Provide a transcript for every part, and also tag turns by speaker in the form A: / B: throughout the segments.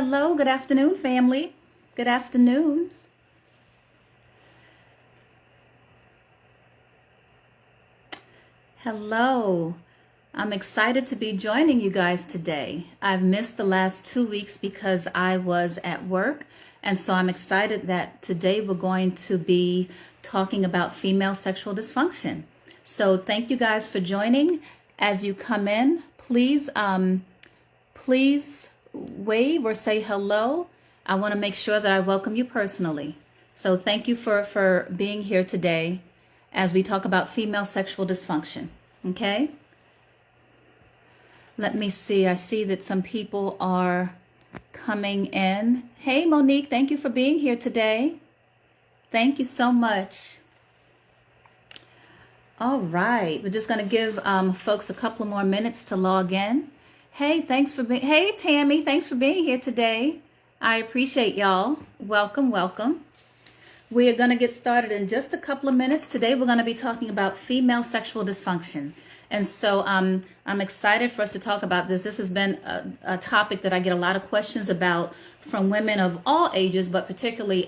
A: Hello, good afternoon, family. Good afternoon. Hello. I'm excited to be joining you guys today. I've missed the last 2 weeks because I was at work, and so I'm excited that today we're going to be talking about female sexual dysfunction. So thank you guys for joining. As you come in, please wave or say hello. I want to make sure that I welcome you personally. So thank you for being here today as we talk about female sexual dysfunction. Okay? Let me see. I see that some people are coming in. Hey, Monique, thank you for being here today. Thank you so much. All right. We're just going to give folks a couple more minutes to log in. Hey, hey, Tammy, thanks for being here today. I appreciate y'all. Welcome, welcome. We are going to get started in just a couple of minutes. Today, we're going to be talking about female sexual dysfunction. And so I'm excited for us to talk about this. This has been a topic that I get a lot of questions about from women of all ages, but particularly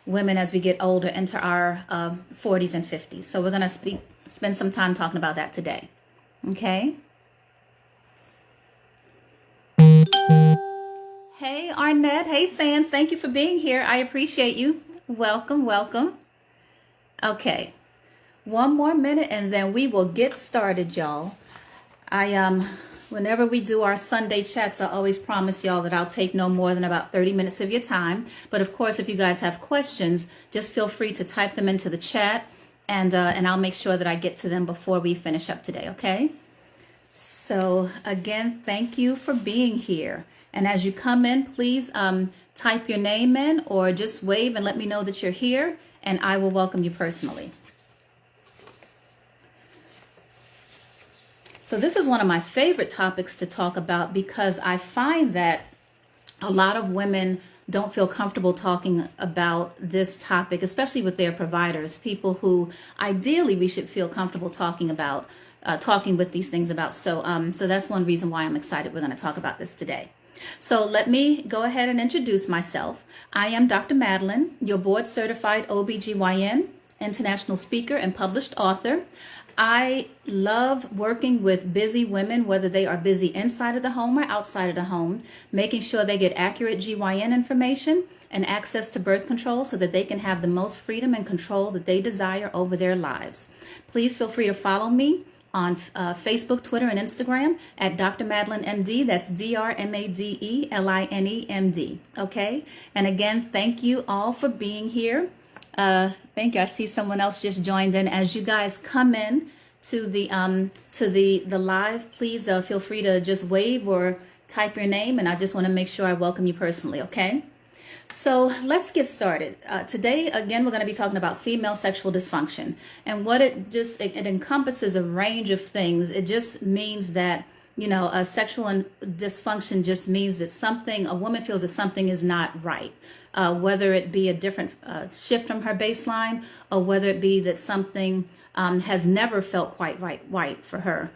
A: women as we get older, into our 40s and 50s. So we're going to spend some time talking about that today. Okay? Hey, Arnett. Hey, Sands. Thank you for being here. I appreciate you. Welcome, welcome. Okay. One more minute and then we will get started, y'all. Whenever we do our Sunday chats, I always promise y'all that I'll take no more than about 30 minutes of your time. But of course, if you guys have questions, just feel free to type them into the chat, and I'll make sure that I get to them before we finish up today, okay? So again, thank you for being here. And as you come in, please type your name in or just wave and let me know that you're here, and I will welcome you personally. So this is one of my favorite topics to talk about because I find that a lot of women don't feel comfortable talking about this topic, especially with their providers, people who ideally we should feel comfortable talking with these things about. So that's one reason why I'm excited we're going to talk about this today. So let me go ahead and introduce myself. I am Dr. Madeline, your board certified OBGYN, international speaker, and published author. I love working with busy women, whether they are busy inside of the home or outside of the home, making sure they get accurate GYN information and access to birth control so that they can have the most freedom and control that they desire over their lives. Please feel free to follow me on Facebook, Twitter, and Instagram at Dr. Madeline MD. That's DrMadeLineMD. Okay? And again, thank you all for being here. Thank you. I see someone else just joined in. As you guys come in to the live, please feel free to just wave or type your name, and I just want to make sure I welcome you personally, okay? So let's get started. Today, again, we're going to be talking about female sexual dysfunction, and what it encompasses a range of things. It just means that, a sexual dysfunction just means that a woman feels that something is not right. Whether it be a different shift from her baseline, or whether it be that something has never felt quite right for her.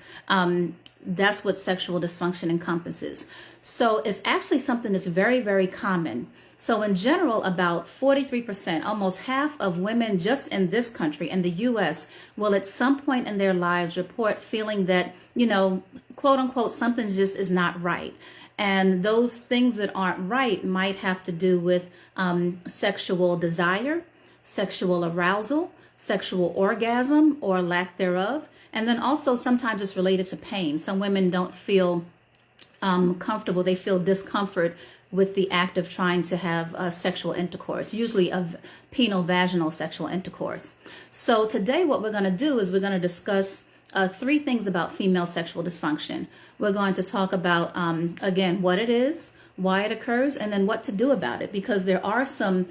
A: That's what sexual dysfunction encompasses. So it's actually something that's very, very common. So in general, about 43%, almost half of women just in this country, in the U.S., will at some point in their lives report feeling that, quote unquote, something just is not right. And those things that aren't right might have to do with sexual desire, sexual arousal, sexual orgasm or lack thereof. And then also sometimes it's related to pain. Some women don't feel comfortable. They feel discomfort with the act of trying to have sexual intercourse, usually of penile-vaginal sexual intercourse. So today what we're going to do is we're going to discuss 3 things about female sexual dysfunction. We're going to talk about, again, what it is, why it occurs, and then what to do about it, because there are some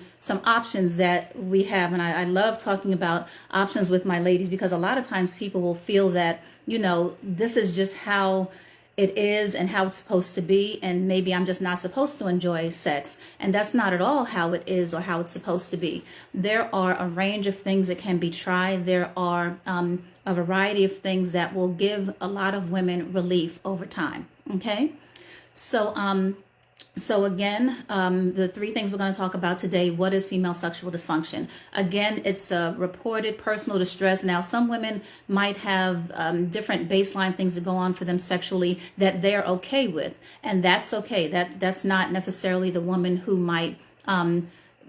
A: options that we have. And I love talking about options with my ladies, because a lot of times people will feel that, this is just how it is and how it's supposed to be, and maybe I'm just not supposed to enjoy sex. And that's not at all how it is or how it's supposed to be. There are a range of things that can be tried. There are a variety of things that will give a lot of women relief over time. Okay? So So again, the three things we're going to talk about today. What is female sexual dysfunction? Again, it's reported personal distress. Now, some women might have different baseline things that go on for them sexually that they're okay with, and that's okay. That's not necessarily the woman who might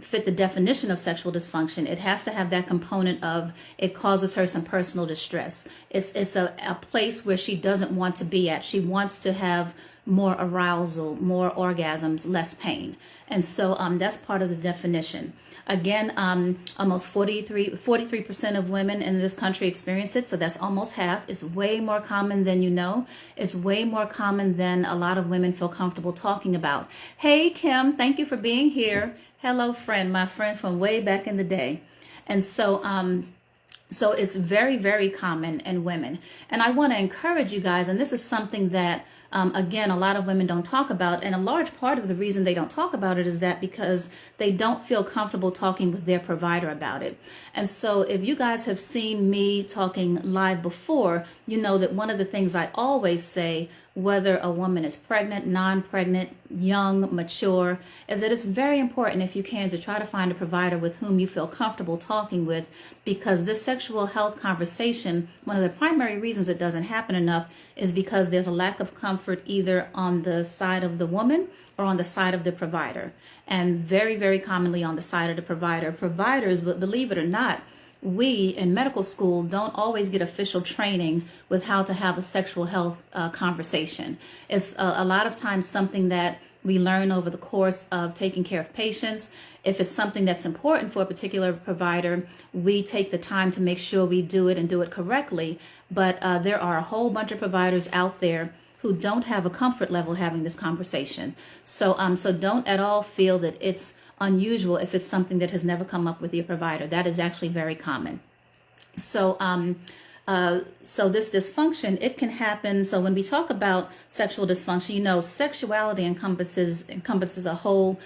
A: fit the definition of sexual dysfunction. It has to have that component of it causes her some personal distress. It's a place where she doesn't want to be at. She wants to have more arousal, more orgasms, less pain. And so that's part of the definition. Again, almost 43% of women in this country experience it. So that's almost half. It's way more common than you know. It's way more common than a lot of women feel comfortable talking about. Hey, Kim, thank you for being here. Hello, friend, my friend from way back in the day. And so, so it's very, very common in women. And I want to encourage you guys, and this is something that again, a lot of women don't talk about, and a large part of the reason they don't talk about it is that because they don't feel comfortable talking with their provider about it. And so if you guys have seen me talking live before, you know that one of the things I always say, whether a woman is pregnant, non-pregnant, young, mature, is that it's very important, if you can, to try to find a provider with whom you feel comfortable talking with, because this sexual health conversation, one of the primary reasons it doesn't happen enough is because there's a lack of comfort either on the side of the woman or on the side of the provider, and very, very commonly on the side of the provider. Providers, but believe it or not, we in medical school don't always get official training with how to have a sexual health conversation. It's a lot of times something that we learn over the course of taking care of patients. If it's something that's important for a particular provider, we take the time to make sure we do it and do it correctly. But there are a whole bunch of providers out there who don't have a comfort level having this conversation. So don't at all feel that it's unusual if it's something that has never come up with your provider. That is actually very common. So so this dysfunction, it can happen. So when we talk about sexual dysfunction, you know, sexuality encompasses a whole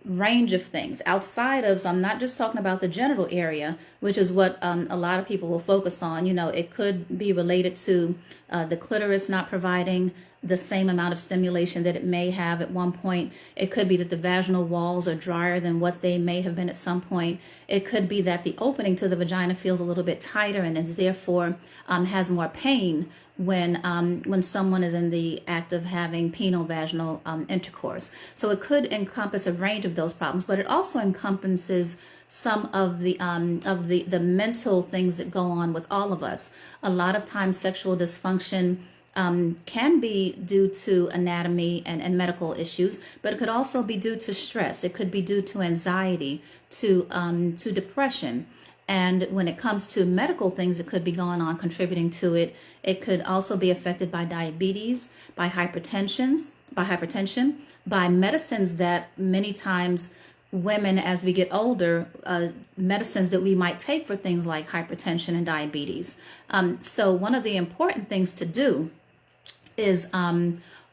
A: range of things outside of, so I'm not just talking about the genital area, which is what a lot of people will focus on. You know, it could be related to the clitoris not providing the same amount of stimulation that it may have at one point. It could be that the vaginal walls are drier than what they may have been at some point. It could be that the opening to the vagina feels a little bit tighter and is therefore has more pain when someone is in the act of having penile-vaginal intercourse. So it could encompass a range of those problems, but it also encompasses some of the mental things that go on with all of us. A lot of times sexual dysfunction can be due to anatomy and medical issues, but it could also be due to stress. It could be due to anxiety, to depression. And when it comes to medical things that could be going on contributing to it, it could also be affected by diabetes, by hypertension, by medicines that many times women, as we get older, medicines that we might take for things like hypertension and diabetes. So one of the important things to do is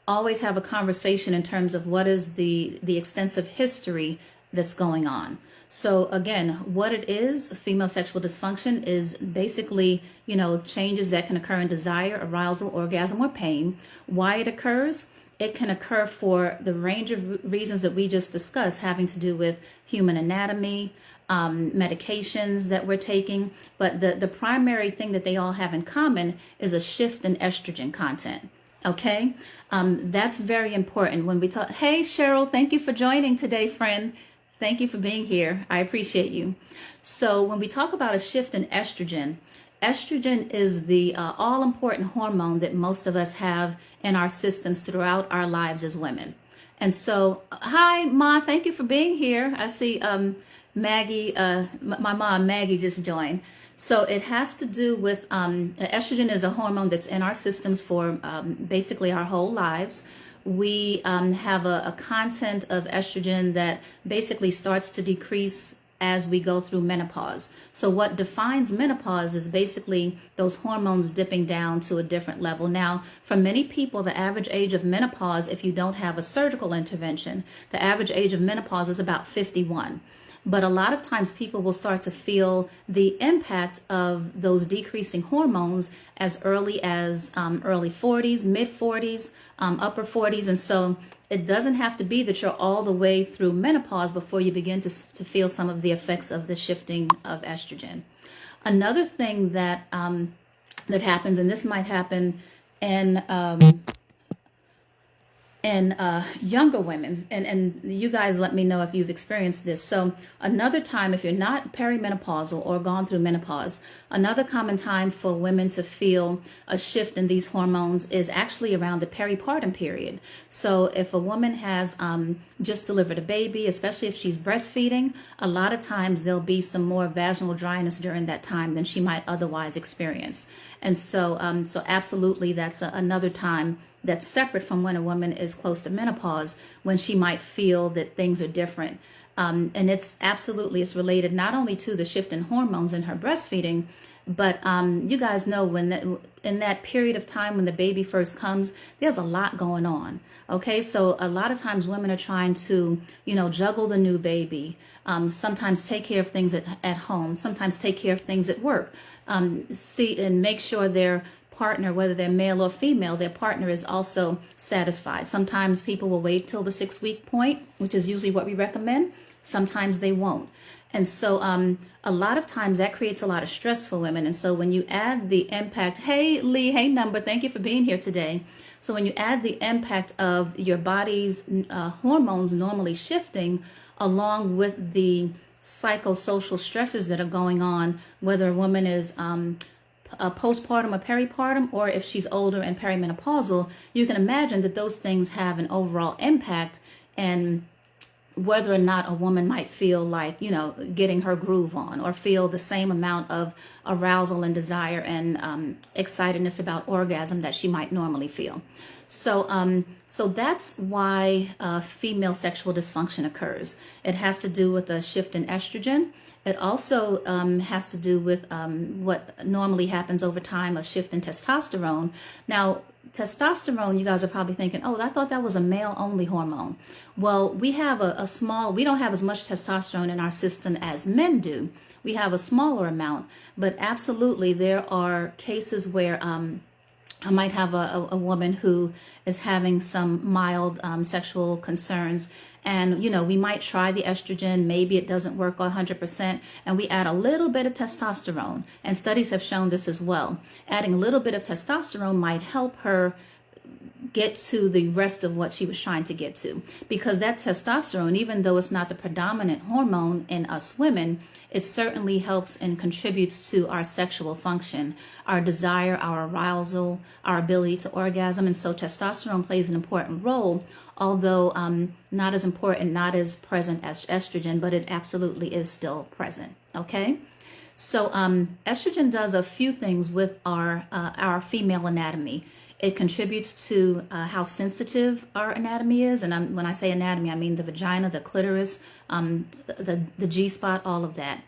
A: always have a conversation in terms of what is the extensive history that's going on. So again, what it is, female sexual dysfunction, is basically, you know, changes that can occur in desire, arousal, orgasm, or pain. Why it occurs? It can occur for the range of reasons that we just discussed, having to do with human anatomy, medications that we're taking. But the primary thing that they all have in common is a shift in estrogen content. Okay, that's very important when we talk. Hey, Cheryl, thank you for joining today, friend. Thank you for being here. I appreciate you. So when we talk about a shift in estrogen, estrogen is the all-important hormone that most of us have in our systems throughout our lives as women. And so, hi, Ma, thank you for being here. I see Maggie, my mom, Maggie, just joined. So it has to do with estrogen is a hormone that's in our systems for basically our whole lives. We have a content of estrogen that basically starts to decrease as we go through menopause. So what defines menopause is basically those hormones dipping down to a different level. Now, for many people, the average age of menopause, if you don't have a surgical intervention, the average age of menopause is about 51. But a lot of times people will start to feel the impact of those decreasing hormones as early as early 40s, mid 40s, upper 40s. And so it doesn't have to be that you're all the way through menopause before you begin to feel some of the effects of the shifting of estrogen. Another thing that that happens, and this might happen in younger women, and you guys let me know if you've experienced this. So another time, if you're not perimenopausal or gone through menopause, another common time for women to feel a shift in these hormones is actually around the peripartum period. So if a woman has just delivered a baby, especially if she's breastfeeding, a lot of times there'll be some more vaginal dryness during that time than she might otherwise experience. And so absolutely, that's another time that's separate from when a woman is close to menopause, when she might feel that things are different. And it's related not only to the shift in hormones in her breastfeeding, but you guys know in that period of time when the baby first comes, there's a lot going on. Okay, so a lot of times women are trying to, juggle the new baby, sometimes take care of things at home, sometimes take care of things at work, see and make sure their partner, whether they're male or female, their partner is also satisfied. Sometimes people will wait till the 6-week point, which is usually what we recommend. Sometimes they won't. And so a lot of times that creates a lot of stress for women. And so when you add the impact, hey Lee, hey Number, thank you for being here today. So when you add the impact of your body's hormones normally shifting along with the psychosocial stressors that are going on, whether a woman is postpartum or peripartum, or if she's older and perimenopausal, you can imagine that those things have an overall impact and whether or not a woman might feel like, getting her groove on or feel the same amount of arousal and desire and excitedness about orgasm that she might normally feel. So that's why female sexual dysfunction occurs. It has to do with a shift in estrogen. It also has to do with what normally happens over time, a shift in testosterone. Now, testosterone, you guys are probably thinking, oh, I thought that was a male-only hormone. Well, we have we don't have as much testosterone in our system as men do. We have a smaller amount, but absolutely there are cases where I might have a woman who is having some mild sexual concerns, and we might try the estrogen, maybe it doesn't work 100%, and we add a little bit of testosterone, and studies have shown this as well. Adding a little bit of testosterone might help her get to the rest of what she was trying to get to, because that testosterone, even though it's not the predominant hormone in us women, it certainly helps and contributes to our sexual function, our desire, our arousal, our ability to orgasm. And so testosterone plays an important role, although not as important, not as present as estrogen, but it absolutely is still present. Okay. So estrogen does a few things with our female anatomy. It contributes to how sensitive our anatomy is. And when I say anatomy, I mean the vagina, the clitoris, the G-spot, all of that.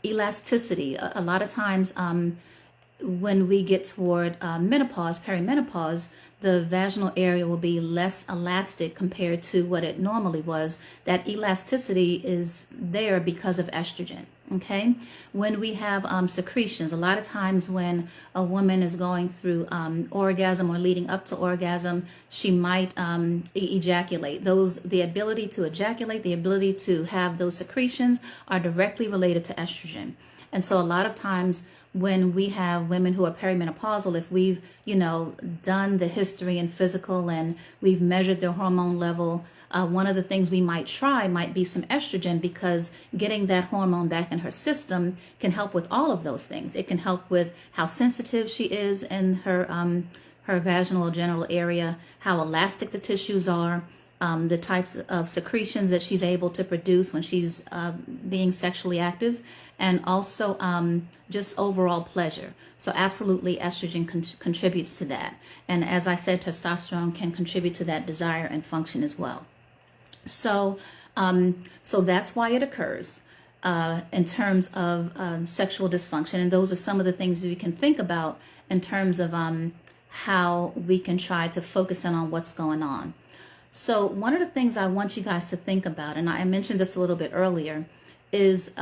A: Elasticity. A lot of times when we get toward menopause, perimenopause, the vaginal area will be less elastic compared to what it normally was. That elasticity is there because of estrogen. Okay, when we have secretions, a lot of times when a woman is going through orgasm or leading up to orgasm, she might ejaculate. The ability to ejaculate, the ability to have those secretions are directly related to estrogen. And so a lot of times when we have women who are perimenopausal, if we've, done the history and physical and we've measured their hormone level, one of the things we might try might be some estrogen, because getting that hormone back in her system can help with all of those things. It can help with how sensitive she is in her vaginal or genital area, how elastic the tissues are, the types of secretions that she's able to produce when she's being sexually active, and also just overall pleasure. So absolutely estrogen contributes to that. And as I said, testosterone can contribute to that desire and function as well. So that's why it occurs in terms of sexual dysfunction. And those are some of the things we can think about in terms of how we can try to focus in on what's going on. So one of the things I want you guys to think about, and I mentioned this a little bit earlier, is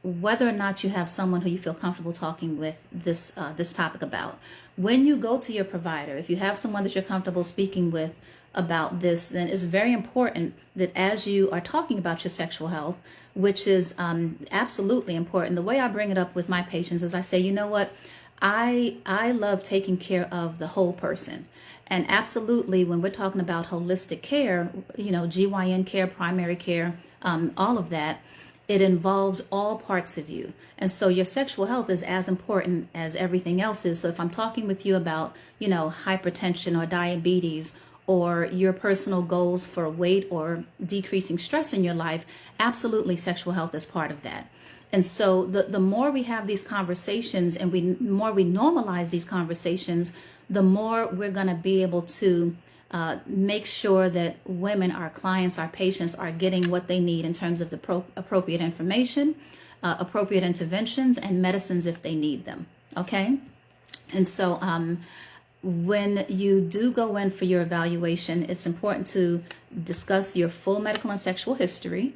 A: whether or not you have someone who you feel comfortable talking with this topic about. When you go to your provider, if you have someone that you're comfortable speaking with about this, then it's very important that as you are talking about your sexual health, which is absolutely important. The way I bring it up with my patients is I say, you know what, I love taking care of the whole person. And absolutely, when we're talking about holistic care, GYN care, primary care, all of that, it involves all parts of you. And so your sexual health is as important as everything else is. So if I'm talking with you about, hypertension or diabetes, or your personal goals for weight or decreasing stress in your life, absolutely sexual health is part of that. And so the more we have these conversations and more we normalize these conversations, the more we're going to be able to make sure that women, our clients, our patients are getting what they need in terms of the appropriate information, appropriate interventions, and medicines if they need them. Okay? And so when you do go in for your evaluation, it's important to discuss your full medical and sexual history,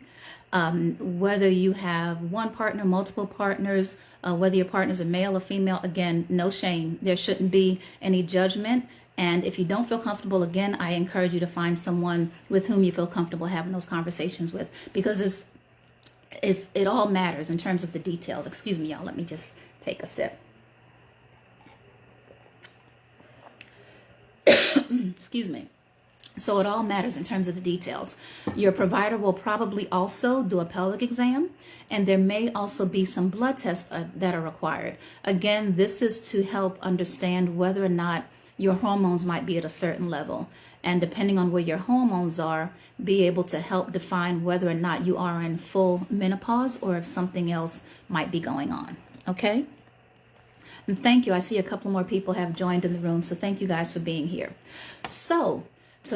A: whether you have one partner, multiple partners, whether your partner's a male or female. Again, no shame. There shouldn't be any judgment. And if you don't feel comfortable, again, I encourage you to find someone with whom you feel comfortable having those conversations with, because it all matters in terms of the details. Excuse me, y'all. Let me just take a sip. Excuse me. So it all matters in terms of the details. Your provider will probably also do a pelvic exam, and there may also be some blood tests that are required. Again, this is to help understand whether or not your hormones might be at a certain level. And depending on where your hormones are, be able to help define whether or not you are in full menopause or if something else might be going on. Okay? And thank you. I see a couple more people have joined in the room, so thank you guys for being here. So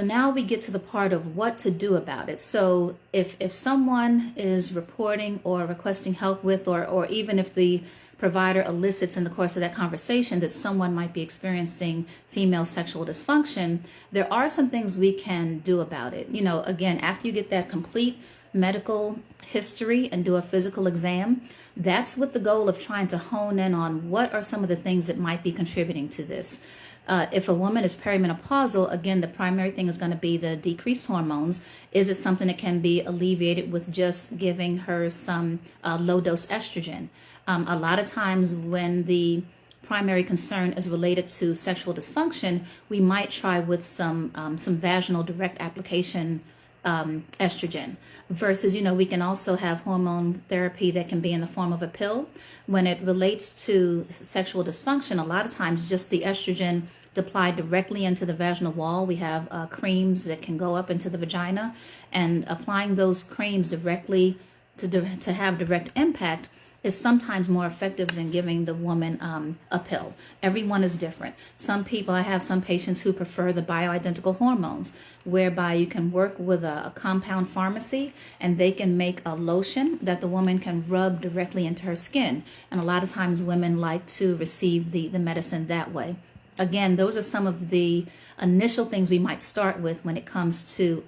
A: now we get to the part of what to do about it. So if someone is reporting or requesting help with, or even if the provider elicits in the course of that conversation that someone might be experiencing female sexual dysfunction, there are some things we can do about it. Again, after you get that complete medical history and do a physical exam, that's with the goal of trying to hone in on what are some of the things that might be contributing to this. If a woman is perimenopausal, again, the primary thing is going to be the decreased hormones. Is it something that can be alleviated with just giving her some low-dose estrogen? A lot of times when the primary concern is related to sexual dysfunction, we might try with some vaginal direct application estrogen, versus, we can also have hormone therapy that can be in the form of a pill. When it relates to sexual dysfunction, a lot of times just the estrogen applied directly into the vaginal wall. We have creams that can go up into the vagina, and applying those creams directly to have direct impact is sometimes more effective than giving the woman a pill. Everyone is different. I have some patients who prefer the bioidentical hormones, whereby you can work with a compound pharmacy and they can make a lotion that the woman can rub directly into her skin. And a lot of times women like to receive the medicine that way. Again, those are some of the initial things we might start with when it comes to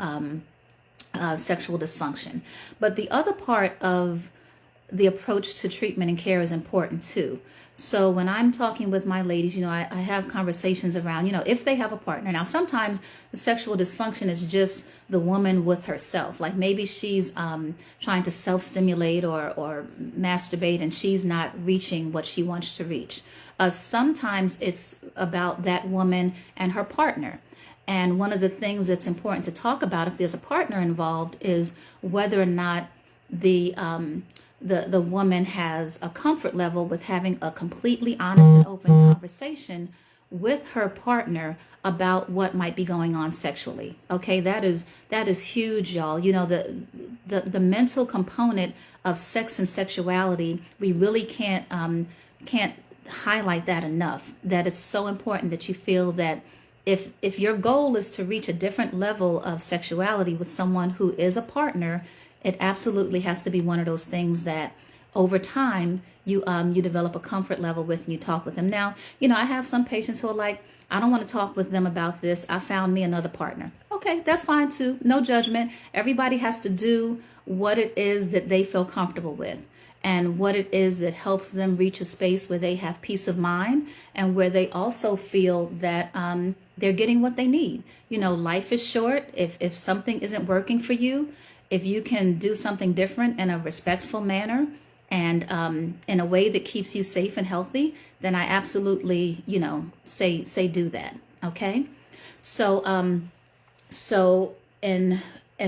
A: sexual dysfunction. But the other part of the approach to treatment and care is important too. So when I'm talking with my ladies, I have conversations around, if they have a partner. Now, sometimes the sexual dysfunction is just the woman with herself. Like maybe she's trying to self-stimulate or masturbate, and she's not reaching what she wants to reach. Sometimes it's about that woman and her partner. And one of the things that's important to talk about if there's a partner involved is whether or not the woman has a comfort level with having a completely honest and open conversation with her partner about what might be going on sexually. Okay, that is huge, y'all. The mental component of sex and sexuality, we really can't highlight that enough. That it's so important that you feel that if your goal is to reach a different level of sexuality with someone who is a partner, it absolutely has to be one of those things that over time you develop a comfort level with and you talk with them. Now, I have some patients who are like, I don't want to talk with them about this. I found me another partner. Okay, that's fine too. No judgment. Everybody has to do what it is that they feel comfortable with and what it is that helps them reach a space where they have peace of mind and where they also feel that they're getting what they need. You know, life is short. If something isn't working for you, if you can do something different in a respectful manner and in a way that keeps you safe and healthy, then I absolutely, you know, say do that. Okay. So in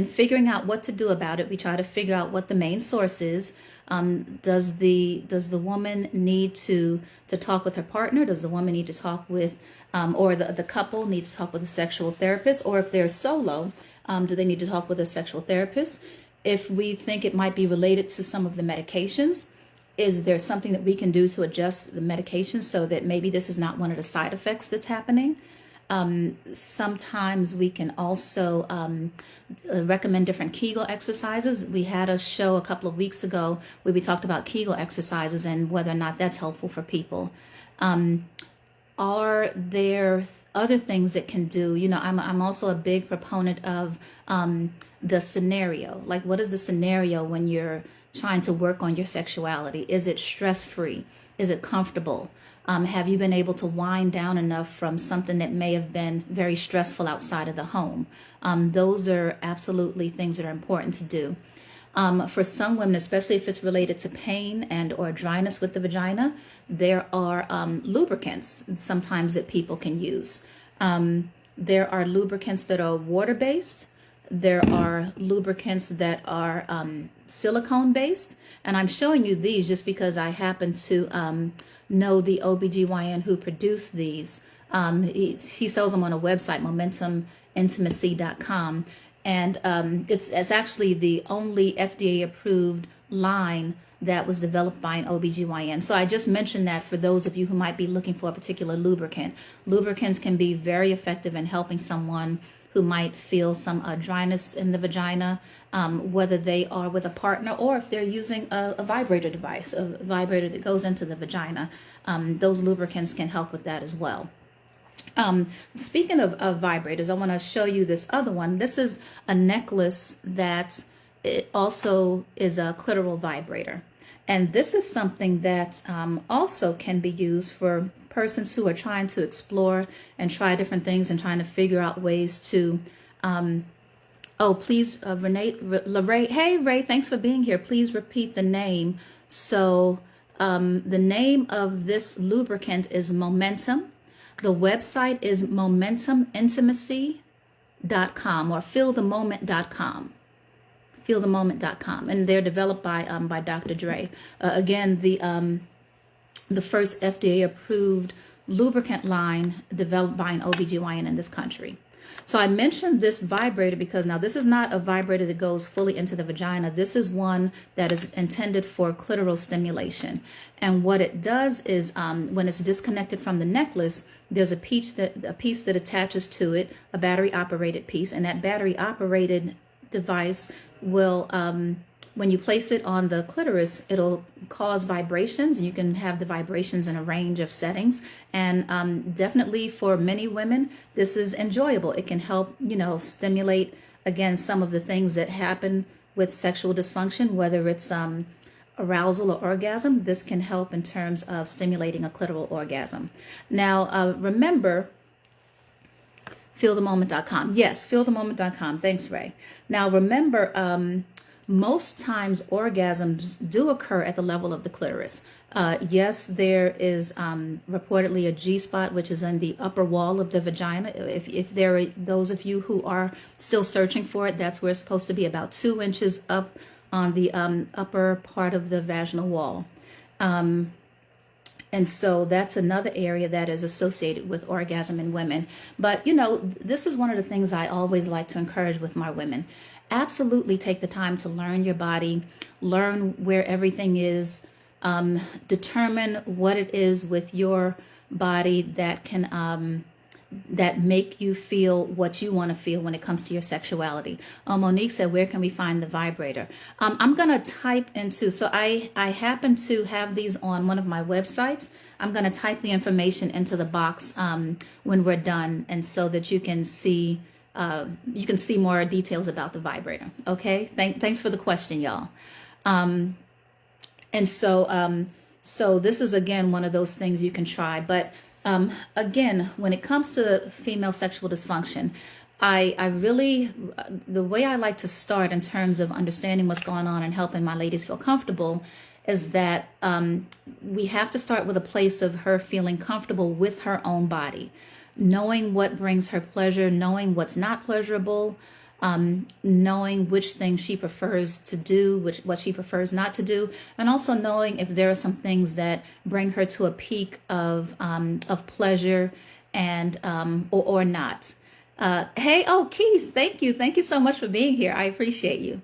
A: figuring out what to do about it, we try to figure out what the main source is. Does the woman need to talk with her partner? Does the woman need to talk with or the couple need to talk with a sexual therapist? Or if they're solo, do they need to talk with a sexual therapist? If we think it might be related to some of the medications, is there something that we can do to adjust the medications so that maybe this is not one of the side effects that's happening? Sometimes we can also recommend different Kegel exercises. We had a show a couple of weeks ago where we talked about Kegel exercises and whether or not that's helpful for people. Are there other things that can do? You know, I'm also a big proponent of the scenario. Like, what is the scenario when you're trying to work on your sexuality? Is it stress-free? Is it comfortable? Have you been able to wind down enough from something that may have been very stressful outside of the home? Those are absolutely things that are important to do. For some women, especially if it's related to pain and or dryness with the vagina, there are lubricants sometimes that people can use. There are lubricants that are water-based. There are lubricants that are silicone-based. And I'm showing you these just because I happen to know the OBGYN who produced these. He sells them on a website, momentumintimacy.com. And it's actually the only FDA-approved line that was developed by an OBGYN. So I just mentioned that for those of you who might be looking for a particular lubricant. Lubricants can be very effective in helping someone who might feel some dryness in the vagina, whether they are with a partner or if they're using a vibrator device, a vibrator that goes into the vagina. Those lubricants can help with that as well. Speaking of vibrators, I want to show you this other one. This is a necklace that it also is a clitoral vibrator. And this is something that also can be used for persons who are trying to explore and try different things and trying to figure out ways to, please, Ray, hey, Ray, thanks for being here. Please repeat the name. So the name of this lubricant is Momentum. The website is momentumintimacy.com or feelthemoment.com. feelthemoment.com, and they're developed by Dr. Dre. Again, the first FDA-approved lubricant line developed by an OBGYN in this country. So I mentioned this vibrator because now this is not a vibrator that goes fully into the vagina. This is one that is intended for clitoral stimulation. And what it does is when it's disconnected from the necklace, there's a piece that attaches to it, a battery-operated piece, and that battery-operated device will, when you place it on the clitoris, it'll cause vibrations. You can have the vibrations in a range of settings. And definitely for many women, this is enjoyable. It can help, you know, stimulate, again, some of the things that happen with sexual dysfunction, whether it's arousal or orgasm. This can help in terms of stimulating a clitoral orgasm. Now, remember, feelthemoment.com. Yes, feelthemoment.com. Thanks, Ray. Now, remember, most times orgasms do occur at the level of the clitoris. Yes, there is reportedly a G-spot, which is in the upper wall of the vagina. If there are those of you who are still searching for it, that's where it's supposed to be, about 2 inches up on the upper part of the vaginal wall. And so that's another area that is associated with orgasm in women. But, you know, this is one of the things I always like to encourage with my women. Absolutely take the time to learn your body, learn where everything is, determine what it is with your body that can that make you feel what you want to feel when it comes to your sexuality. Monique said, where can we find the vibrator? I'm going to type into, so I happen to have these on one of my websites. I'm going to type the information into the box when we're done, and so that you can see more details about the vibrator. Okay, thanks for the question, y'all. And so this is again one of those things you can try, but Again, when it comes to female sexual dysfunction, I really, the way I like to start in terms of understanding what's going on and helping my ladies feel comfortable is that we have to start with a place of her feeling comfortable with her own body, knowing what brings her pleasure, knowing what's not pleasurable, knowing which things she prefers to do, what she prefers not to do, and also knowing if there are some things that bring her to a peak of pleasure and or not. Hey, oh Keith, thank you so much for being here. I appreciate you.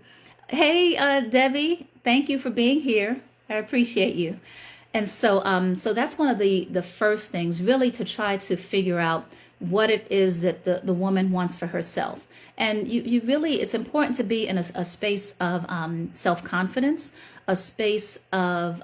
A: Hey, Debbie, thank you for being here. I appreciate you. And so that's one of the first things, really, to try to figure out what it is that the woman wants for herself. And you really, it's important to be in a space of self-confidence, a space of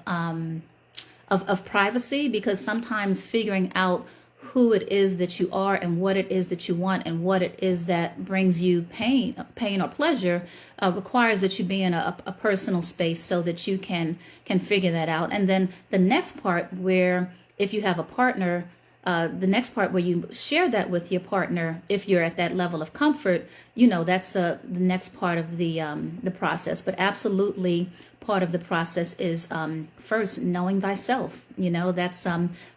A: privacy, because sometimes figuring out who it is that you are and what it is that you want and what it is that brings you pain or pleasure requires that you be in a personal space so that you can figure that out. And then the next part, where if you have a partner, the next part where you share that with your partner, if you're at that level of comfort, that's the next part of the process. But absolutely, part of the process is first knowing thyself. That's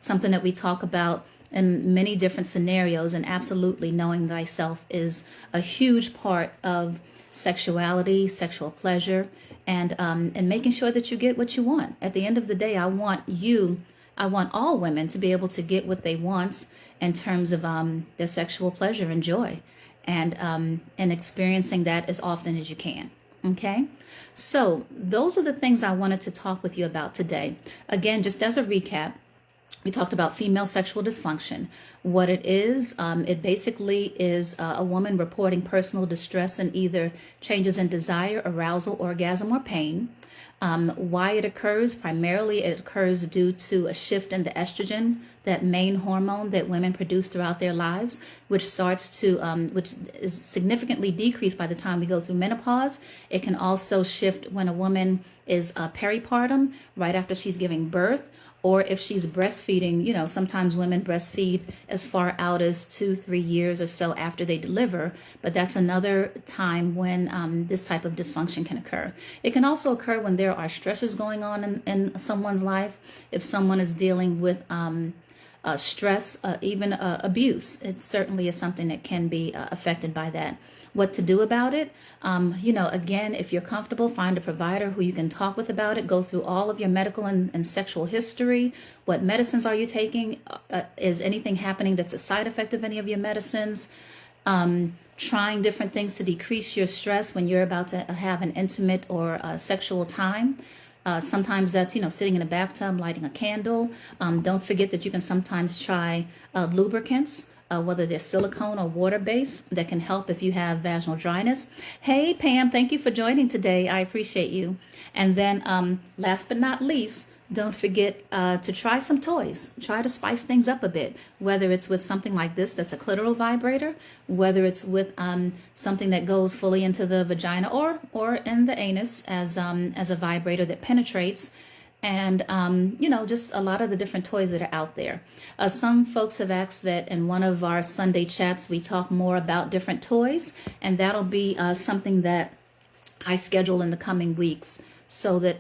A: something that we talk about in many different scenarios, and absolutely knowing thyself is a huge part of sexuality, sexual pleasure, and making sure that you get what you want. At the end of the day, I want all women to be able to get what they want in terms of their sexual pleasure and joy, and experiencing that as often as you can. Okay, so those are the things I wanted to talk with you about today. Again, just as a recap, we talked about female sexual dysfunction. What it is, it basically is a woman reporting personal distress and either changes in desire, arousal, orgasm, or pain. Why it occurs? Primarily, it occurs due to a shift in the estrogen, that main hormone that women produce throughout their lives, which which is significantly decreased by the time we go through menopause. It can also shift when a woman is peripartum, right after she's giving birth, or if she's breastfeeding. Sometimes women breastfeed as far out as 2-3 years or so after they deliver, but that's another time when this type of dysfunction can occur. It can also occur when there are stressors going on in someone's life. If someone is dealing with stress, even abuse, it certainly is something that can be affected by that. What to do about it? Again, if you're comfortable, find a provider who you can talk with about it. Go through all of your medical and sexual history. What medicines are you taking? Is anything happening that's a side effect of any of your medicines? Trying different things to decrease your stress when you're about to have an intimate or sexual time. Sometimes that's, sitting in a bathtub, lighting a candle. Don't forget that you can sometimes try lubricants, whether they're silicone or water-based, that can help if you have vaginal dryness. Hey, Pam, thank you for joining today. I appreciate you. And then last but not least, don't forget to try some toys. Try to spice things up a bit, whether it's with something like this that's a clitoral vibrator, whether it's with something that goes fully into the vagina or in the anus as a vibrator that penetrates, and just a lot of the different toys that are out there. Some folks have asked that in one of our Sunday chats we talk more about different toys, and that'll be something that I schedule in the coming weeks. So that,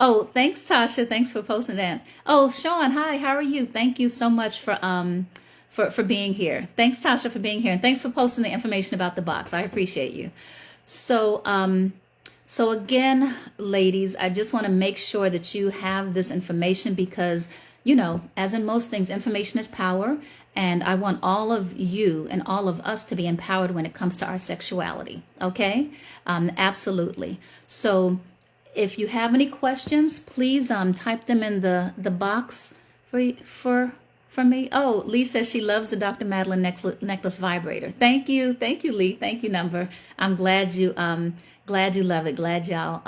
A: oh, thanks, Tasha. Thanks for posting that. Oh, Sean, hi, how are you? Thank you so much for being here. Thanks, Tasha, for being here. And thanks for posting the information about the box. I appreciate you. So again, ladies, I just want to make sure that you have this information because, as in most things, information is power. And I want all of you and all of us to be empowered when it comes to our sexuality. Okay? Absolutely. So if you have any questions, please type them in the box for me. Oh, Lee says she loves the Dr. Madeline necklace vibrator. Thank you, Lee. Thank you, number. I'm glad you love it. Glad y'all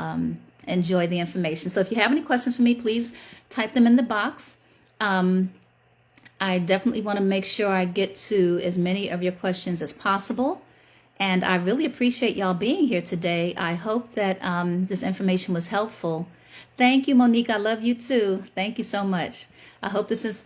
A: enjoy the information. So if you have any questions for me, please type them in the box. I definitely want to make sure I get to as many of your questions as possible. And I really appreciate y'all being here today. I hope that this information was helpful. Thank you, Monique. I love you too. Thank you so much. I hope this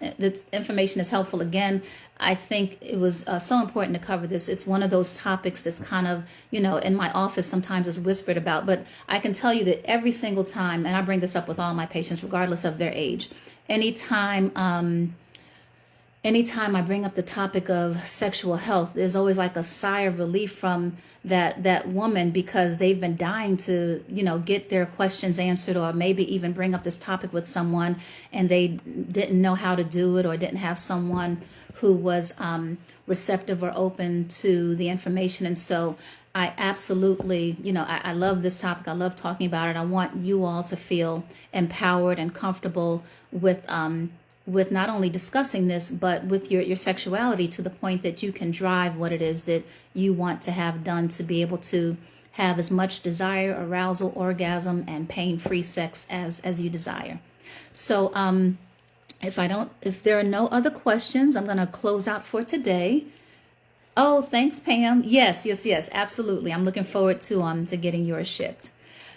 A: information is helpful. Again, I think it was so important to cover this. It's one of those topics that's kind of, in my office sometimes is whispered about, but I can tell you that every single time, and I bring this up with all my patients, regardless of their age, anytime I bring up the topic of sexual health, there's always like a sigh of relief from that woman, because they've been dying to, get their questions answered, or maybe even bring up this topic with someone and they didn't know how to do it, or didn't have someone who was receptive or open to the information. And so I absolutely, I love this topic. I love talking about it. I want you all to feel empowered and comfortable with not only discussing this, but with your sexuality, to the point that you can drive what it is that you want to have done to be able to have as much desire, arousal, orgasm, and pain-free sex as you desire. So if there are no other questions, I'm going to close out for today. Oh, thanks, Pam. Yes, absolutely. I'm looking forward to getting yours shipped.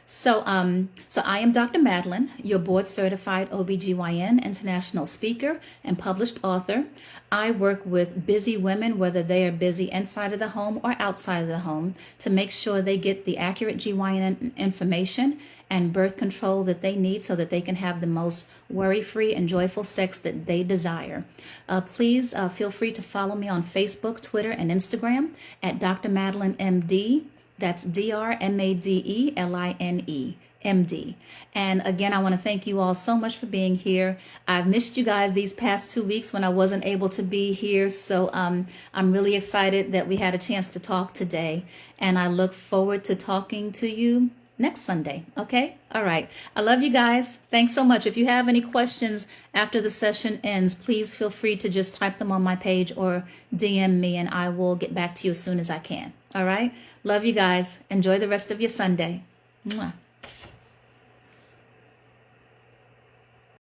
A: So I am Dr. Madeline, your board-certified OBGYN, international speaker, and published author. I work with busy women, whether they are busy inside of the home or outside of the home, to make sure they get the accurate GYN information and birth control that they need so that they can have the most worry-free and joyful sex that they desire. Please feel free to follow me on Facebook, Twitter, and Instagram at Dr. Madeline MD. That's DrMadeline, MD. And again, I want to thank you all so much for being here. I've missed you guys these past 2 weeks when I wasn't able to be here. So I'm really excited that we had a chance to talk today. And I look forward to talking to you next Sunday. Okay? All right. I love you guys. Thanks so much. If you have any questions after the session ends, please feel free to just type them on my page or DM me, and I will get back to you as soon as I can. All right? Love you guys. Enjoy the rest of your Sunday. Mwah.